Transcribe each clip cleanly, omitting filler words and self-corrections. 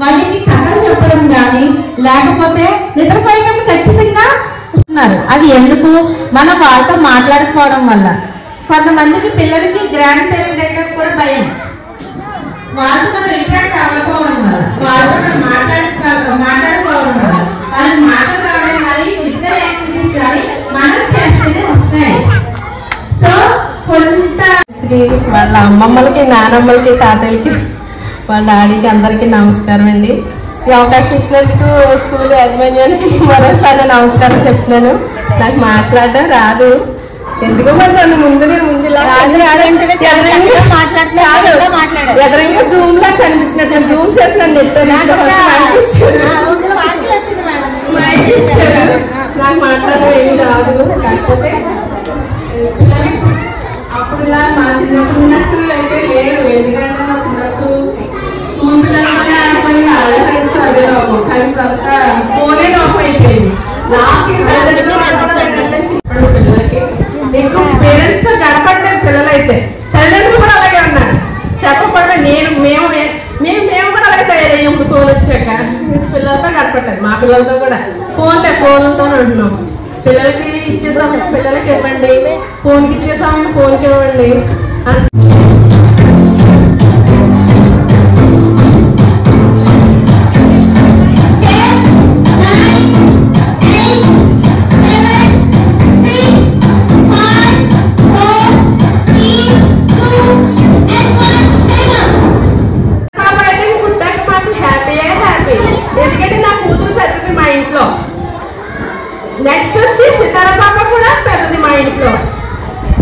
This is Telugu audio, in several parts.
వాళ్ళకి కథలు చెప్పడం కానీ లేకపోతే నిద్రపోయినప్పుడు ఖచ్చితంగా ఇస్తున్నారు. అది ఎందుకు? మనం వాళ్ళతో మాట్లాడుకోవడం వల్ల. కొంతమందికి పిల్లలకి గ్రాండ్ పేరెంట్ అంటే కూడా భయం. వాళ్ళతో మనం ఇంటరాక్ట్ అవ్వకపోవడం వల్ల, వాళ్ళతో మనం మాట్లాడుకోవడం వల్ల వాళ్ళు మాట్లాడడం కానీ ఫిజికల్ యాక్టివిటీస్ కానీ మనం చేస్తేనే వస్తాయి. సో కొంత వాళ్ళ అమ్మమ్మలకి, నానమ్మలకి, తాతయ్యలకి, వాళ్ళ డాడీకి అందరికీ నమస్కారం అండి. ఈ అవకాశం ఇచ్చినందుకు స్కూల్ యాజమాన్యానికి మరోసారి నమస్కారం చెప్తున్నాను. నాకు మాట్లాడడం రాదు, ఎందుకో మరి నన్ను ముందు ఎదరంగా జూమ్ లా కనిపించినట్టు జూమ్ చేసిన నెట్ నాకు మాట్లాడడం ఏమి రాదు. కాకపోతే అప్పుడు ఇలా మా చిన్నప్పుడు ఉన్నట్టు అయితే లేదు. ఎందుకంటే మా చిన్నప్పుడు స్కూల్ పిల్లలతోనే ఆడుకొని వాళ్ళే ఫ్రెండ్స్ అదే లోపం. కానీ ఇప్పుడంతా ఫోనే లోపం అయిపోయింది. పిల్లలకి ఎక్కువ పేరెంట్స్ తో గడపట్లేదు. పిల్లలైతే తల్లిదండ్రులు కూడా అలాగే ఉన్నారు. చెప్పకుండా మేము కూడా అలాగే తయారయ్యాం. ఇప్పుడు ఫోన్ వచ్చాక పిల్లలతో గడపట్లేదు. మా పిల్లలతో కూడా ఫోన్లతో ఉంటున్నాం. పిల్లలకి ఇచ్చేసాము, పిల్లలకి ఇవ్వండి, ఫోన్కి ఇచ్చేసాము, ఫోన్కి ఇవ్వండి. ఎందుకంటే నా కూతురు పెద్దది మా ఇంట్లో. నెక్స్ట్ వచ్చి సితార పాప కూడా పెద్దది మా ఇంట్లో.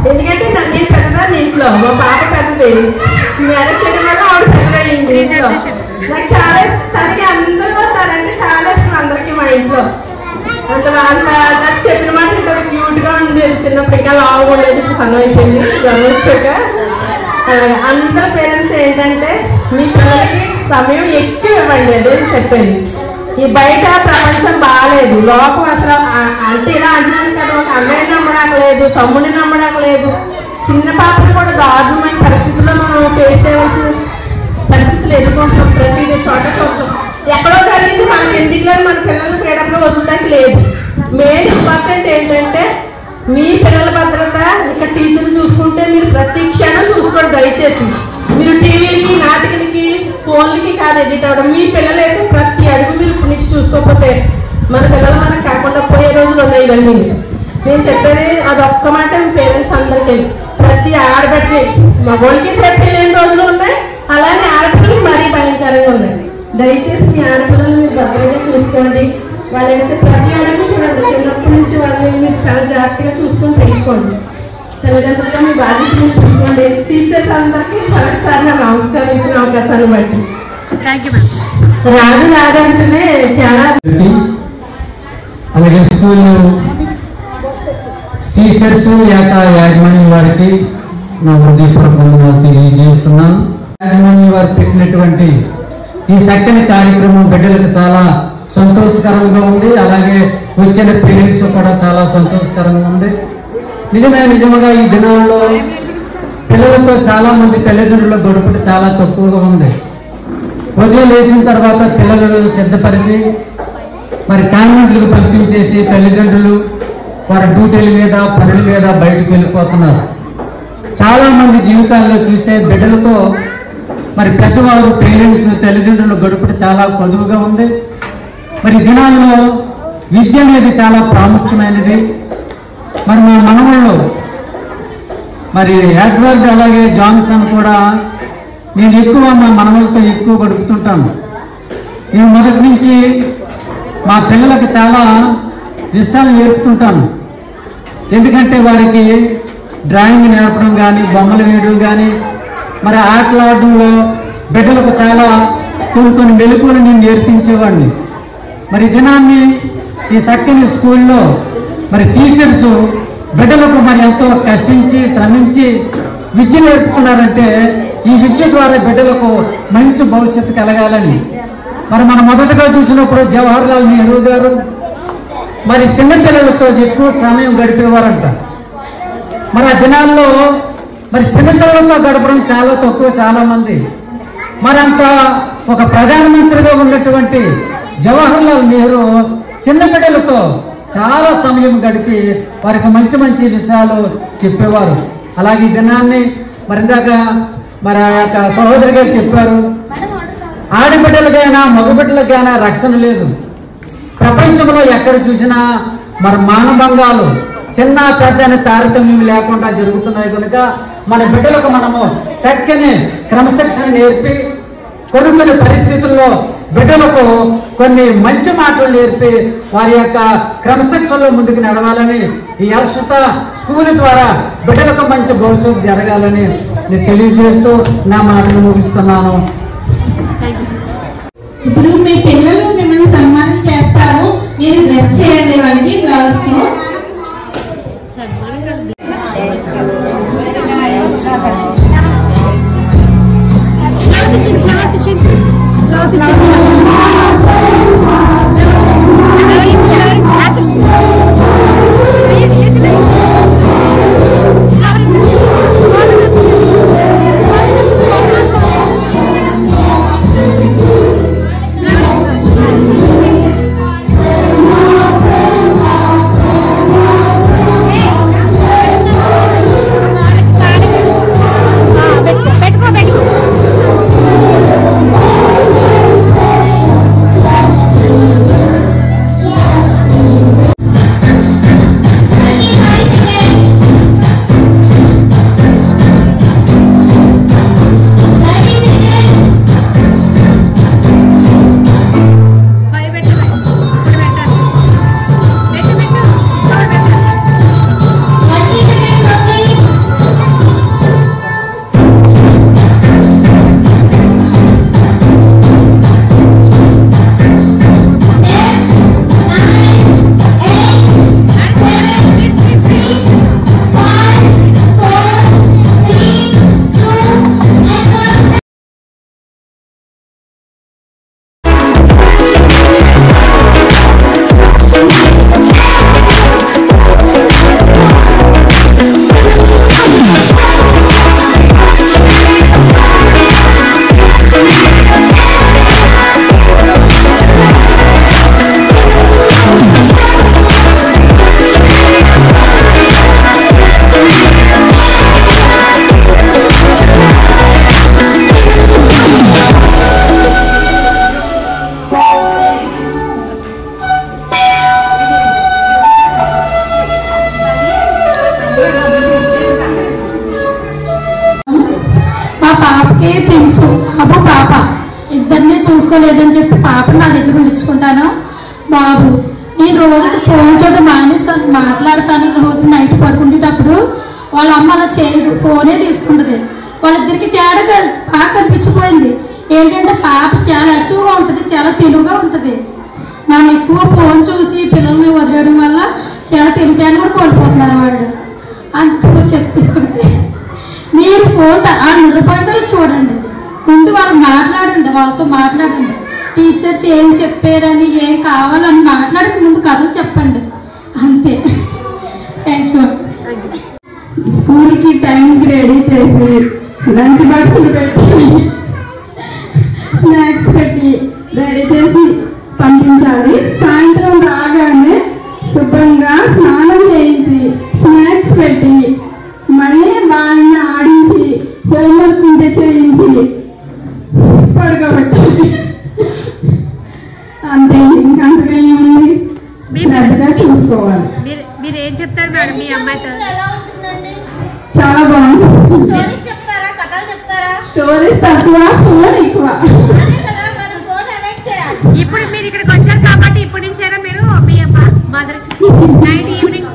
ఎందుకంటే నేను పెద్దదాన్ని ఇంట్లో, మా పాప పెద్దది. మ్యారేజ్ చేయడం వల్ల ఆవిడ పెద్దదయ్యింది ఇంట్లో. నాకు చాలా తనకి అందరూ వస్తారంటే చాలా ఇష్టం అందరికి మా ఇంట్లో. అంత నాకు చెప్పిన మాట ఇంత క్యూట్ గా ఉండేది. చిన్నప్పుడు ఇంకా లావు ఉండేది, ఇప్పుడు సన్న అయిపోయింది వచ్చాక. అందరు పేరెంట్స్ ఏంటంటే మీ పిల్లలకి సమయం ఎక్కువ ఇవ్వండి అదే చెప్పేది. ఈ బయట ప్రపంచం బాగాలేదు, లోకం అసలు అంటే ఇలా అంటున్నాను కదా, ఒక అన్నయ్య నమ్మడానికి, తమ్ముడిని నమ్మడానికి, చిన్న పాపని కూడా దారుణమైన పరిస్థితుల్లో మనం ఫేస్ చేయవలసిన పరిస్థితులు ఎదుర్కొంటాం. ప్రతిదీ చోట చూస్తాం. ఎక్కడో జరిగింది మనకి ఎందుకులో మన పిల్లల ఫ్రీడమ్ లో వదలడానికి లేదు. మెయిన్ ఇంపార్టెంట్ ఏంటంటే మీ పిల్లల భద్రత ఇక్కడ టీచర్లు చూసుకుంటే మీరు ప్రతి క్షణం చూసుకోండి. దయచేసి మీరు టీవీలకి, నాటికలకి, ఫోన్లకి కాదు ఎడిట్ అవ్వడం. మీ పిల్లలు వేసే ప్రతి అడుగు మీరు ఇప్పుడు నుంచి చూసుకోకపోతే మన పిల్లలు మనకు కాకుండా పోయే రోజులు ఉన్నాయి. ఇవన్నీ నేను చెప్పేది అదొక్క మాట. పేరెంట్స్ అందరికీ, ప్రతి ఆడబట్టి మగోళ్ళకి సేఫ్టీ లేని రోజులు ఉన్నాయి, అలానే ఆడపిల్లలకి మరీ భయంకరంగా ఉన్నాయి. దయచేసి మీ ఆడపిల్లలు మీరు భద్రంగా చూసుకోండి. వాళ్ళు అయితే ప్రతి అడుగు చూడండి. చిన్నప్పటి నుంచి వాళ్ళని మీరు చాలా జాగ్రత్తగా చూసుకొని పెంచుకోండి. తల్లిదండ్రులుగా మీ బాధ్యత మీరు చూసుకోండి. టీచర్స్ అందరికీ మరొకసారి నా నమస్కారం ఇచ్చిన అవకాశాన్ని బట్టి. రాదు అంటేనే చాలా. అలాగే స్కూల్ టీచర్స్ యాజమాన్యం వారికి నా హృదయపూర్వకంగా తెలియజేస్తున్నాను. యాజమాన్యం వారు పెట్టినటువంటి ఈ చక్కని కార్యక్రమం బిడ్డలకు చాలా సంతోషకరంగా ఉంది. అలాగే వచ్చిన పేరెంట్స్ కూడా చాలా సంతోషకరంగా ఉంది. నిజంగా ఈ దినాల్లో పిల్లలతో చాలా మంది తల్లిదండ్రుల గడుపుట చాలా తక్కువగా ఉంది. ఉదయం లేచిన తర్వాత పిల్లలను సిద్ధపరిచి మరి కాన్వెంట్లకు పంపించేసి తల్లిదండ్రులు వారి డ్యూటీల మీద, పనుల మీద బయటకు వెళ్ళిపోతున్నారు. చాలా మంది జీవితాల్లో చూస్తే బిడ్డలతో మరి పెద్దవారు, పేరెంట్స్, తల్లిదండ్రులు గడుపుట చాలా కొదువుగా ఉంది. మరి దినాల్లో విద్య అనేది చాలా ప్రాముఖ్యమైనది. మరి మా మనవళ్ళు మరి ఎడ్వర్డ్ అలాగే జాన్సన్ కూడా నేను ఎక్కువ మా మనవలతో ఎక్కువ గడుపుతుంటాను. నేను మొదటి నుంచి మా పిల్లలకు చాలా విషయాలు నేర్పుతుంటాను. ఎందుకంటే వారికి డ్రాయింగ్ నేర్పడం కానీ, బొమ్మలు వేయడం కానీ, మరి ఆటలాడడంలో బిడ్డలకు చాలా కొన్ని మెలకువలు నేను నేర్పించేవాడిని. మరి దినాన్ని ఈ చక్కని స్కూల్లో మరి టీచర్స్ బిడ్డలకు మరి ఎంతో కష్టించి శ్రమించి విద్య నేర్పుతున్నారంటే ఈ విద్య ద్వారా బిడ్డలకు మంచి భవిష్యత్తు కలగాలని. మరి మనం మొదటగా చూసినప్పుడు జవహర్ లాల్ నెహ్రూ గారు మరి చిన్నపిల్లలతో ఎక్కువ సమయం గడిపేవారంట. మరి ఆ దినాల్లో మరి చిన్నపిల్లలతో గడపడం చాలా తక్కువ చాలా మంది. మరంత ఒక ప్రధానమంత్రిగా ఉన్నటువంటి జవహర్లాల్ నెహ్రూ చిన్న బిడ్డలతో చాలా సమయం గడిపి వారికి మంచి మంచి విషయాలు చెప్పేవారు. అలాగే ఈ దినాన్ని మరిందాక మరి ఆ యొక్క సహోదరి గారు చెప్పారు, ఆడబిడ్డలకైనా మగబిడ్డలకైనా రక్షణ లేదు. ప్రపంచంలో ఎక్కడ చూసినా మరి మానభంగాలు చిన్న పెద్ద అనే తారతమ్యం లేకుండా జరుగుతున్నాయి కనుక మన బిడ్డలకు మనము చక్కని క్రమశిక్షణ నేర్పి కొన్ని పరిస్థితుల్లో బిడ్డలకు కొన్ని మంచి మాటలు నేర్పి వారి యొక్క క్రమశిక్షణలో ముందుకు నడవాలని ఈ అశ్వత స్కూల్ ద్వారా బిడ్డలకు మంచి భవిష్యత్తు జరగాలని నేను తెలియజేస్తూ నా మాటలు ముగిస్తున్నాను. ఇప్పుడు మీ పిల్లలు మిమ్మల్ని సన్మానం చేస్తారు, మీరు డ్రెస్ చేయండి వాళ్ళకి గ్లౌస్ తో. తెలుసు బాబు పాప ఇద్దరిని చూసుకోలేదని చెప్పి పాప నా దగ్గర ఉంచుకుంటాను. బాబు నేను రోజు ఫోన్ చోట మానేస్తాను, మాట్లాడతాను. రోజు నైట్ పడుకునేటప్పుడు వాళ్ళ అమ్మ అలా చేయదు, ఫోనే తీసుకుంటుంది. వాళ్ళిద్దరికి తేడా బాగా కనిపించిపోయింది. ఏంటంటే పాప చాలా యాక్టివ్గా ఉంటుంది, చాలా తెలుగుగా ఉంటుంది. నన్ను ఎక్కువ ఫోన్ చూసి పిల్లల్ని వదిలేయడం వల్ల చాలా తెలివితేటలు కూడా కోల్పోతున్నారు వాళ్ళు. అంటూ చెప్పి మీరు ఫోన్ ఆ నిరుపేదలు చూడండి, ముందు వాళ్ళు మాట్లాడండి, వాళ్ళతో మాట్లాడండి. టీచర్స్ ఏం చెప్పారని ఏం కావాలని మాట్లాడి ముందు కథలు చెప్పండి, అంతే. Thank you. స్కూల్కి టైంకి రెడీ చేసి లంచ్ బాక్సులు పెట్టి స్నాక్స్ పెట్టి రెడీ చేసి పంపించాలి. సాయంత్రం రాగానే శుభ్రంగా స్నానం చేయించి స్నాక్స్ పెట్టి మళ్ళీ వాళ్ళని ఆడించి హోంవర్క్ ఉంటే చేయించి పడుకోబెట్టాలి. అంతే, ఇంకంతగా ఏముంది, శ్రద్ధగా చూసుకోవాలి. మీరు ఏం చెప్తారు మేడం మీ అమ్మాయితో? చాలా బాగుంది. స్టోరీస్ తక్కువ, ఫోన్ ఎక్కువ. ఇప్పుడు మీరు ఇక్కడికి వచ్చారు కాబట్టి ఇప్పటి నుంచైనా మీరు మీ మదర్ నైట్ ఈవినింగ్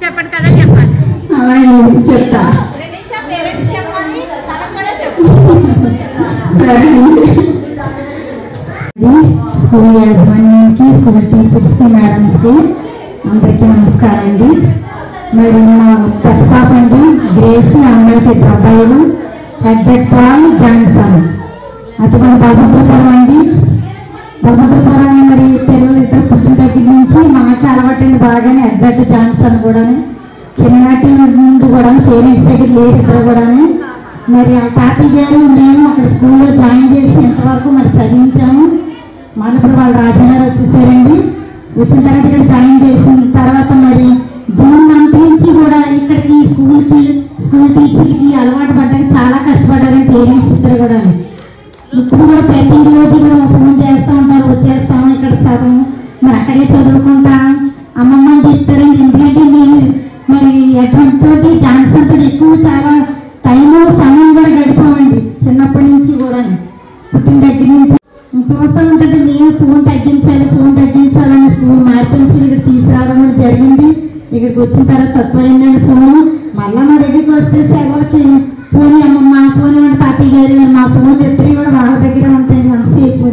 చెప్పండి కదా చెప్పాలి. అలాగే చెప్తా. సరే, స్కూల్ యాజమాన్యానికి, స్కూల్ టీచర్స్కి, మేడమ్స్కి అందరికీ నమస్కారం అండి. మరి మా పెద్ద పాప అండి గ్రేస్, అమ్మాయికి ఇద్దరు అబ్బాయిలు, ఎడ్వర్డ్ పాల్, జాన్సన్. అటువంటి భగవంతుపురం అండి. భగవంతుపురం మరి పిల్లలు ఇద్దరు పుట్టిన దగ్గర నుంచి మాకు అలవాటండి బాగానే. ఎడ్వర్డ్, జాన్సన్ కూడా చిన్నటి ముందు కూడా పేరెంట్స్ దగ్గర లేరు, ఇద్దరు కూడా మరి ఆ తాతయ్య గారు మేము అక్కడ స్కూల్లో జాయిన్ చేసి ఎంతవరకు మరి చదివించాము. మళ్ళీ ఇప్పుడు వాళ్ళు రాజాగారు వచ్చేసారండి. వచ్చిన తర్వాత ఇక్కడ జాయిన్ చేసిన తర్వాత మరి జూన్ మంత్ నుంచి కూడా ఇక్కడికి స్కూల్ టీచర్కి అలవాటు పడ్డానికి చాలా కష్టపడ్డారు పేరెంట్స్ ఇద్దరు కూడా. ఇప్పుడు కూడా ప్రతిరోజు కూడా ఫోన్ చేస్తూ ఉంటారు, వచ్చేస్తాము ఇక్కడ చదువు మరి అక్కడే చదువుకుంటాం అమ్మమ్మ అని చెప్తారండి. ఎందుకంటే మేము మరి ఎటువంటి జాన్సన్ తోటి ఎక్కువ చాలా టైము సమయం కూడా గడిపామండి చిన్నప్పటి నుంచి కూడా. పుట్టిన దగ్గర నుంచి చూస్తూ ఉంటుంది నేను ఫోన్ తగ్గించాలని స్కూల్ మార్పించి ఇక్కడ తీసుకురావడం కూడా జరిగింది. ఇక్కడికి వచ్చిన తర్వాత తక్కువైందండి ఫోను. మళ్ళా మా దగ్గరికి వస్తే సెలవులకి పోనీ అమ్మమ్మ పోనీ అంటే తాతయ్య గారు మా ఫోన్ ఇద్దరు కూడా వాళ్ళ దగ్గర ఉంటాయి అంతసేపు.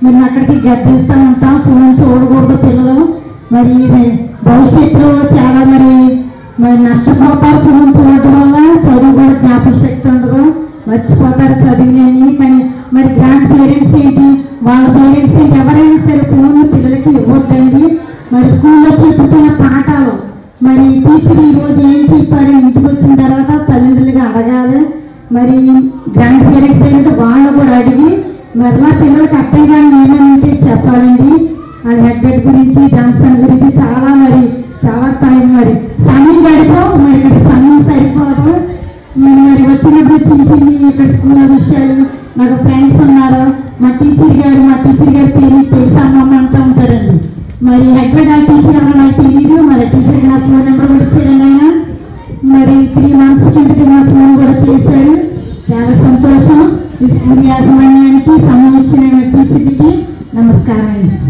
మేము అక్కడికి గద్దిస్తూ ఉంటాం ఫోన్ చూడకూడదు పిల్లలు. మరి భవిష్యత్తులో చాలా మరి నష్టపోతారు ఫోన్ చూడటం వల్ల. చదువు కూడా జ్ఞాపక శక్తి ఉండదు, మర్చిపోతారు చదివినని. మరి గ్రాండ్ పేరెంట్స్ ఏంటి వాళ్ళ పేరెంట్స్ ఏంటి ఎవరైనా సరే ఫోన్ పిల్లలకి ఇవ్వద్దండి. మరి స్కూల్లో చెప్పుతున్న పాఠాలు మరి టీచర్ ఈ రోజు ఏం చెప్పారు ఇంటికి వచ్చిన తర్వాత తల్లిదండ్రులుగా అడగాలి. మరి గ్రాండ్ పేరెంట్స్ ఏంటంటే వాళ్ళు కూడా అడిగి మరలా పిల్లలకి అర్థం కానీ ఏమంటే చెప్పాలండి. అది హెడ్ గురించి జాన్సన్ గురించి చాలా మరి చాలా టైం మరి సమయం గడిపాం. మరి ఇక్కడ సమయం సరిపోదు. మరి వచ్చినప్పుడు చిన్న ఇక్కడ స్కూల్ విషయాలు నాకు ఫ్రెండ్స్ ఉన్నారు. మా టీచర్ గారు పేరు తెలిసి అమ్మమ్మ అంటూ ఉంటారండి. మరి హెడ్ టీచర్ ఎవరో నాకు తెలియదు. మరి టీచర్ నా ఫోన్ నెంబర్ కూడా ఇచ్చారండి ఆయన. మరి 3 months కిందకి నా ఫోన్ కూడా చేశారు. చాలా సంతోషం. ఈ స్కూల్ యాజమాన్యానికి సంబంధించిన టీచర్కి నమస్కారం అండి.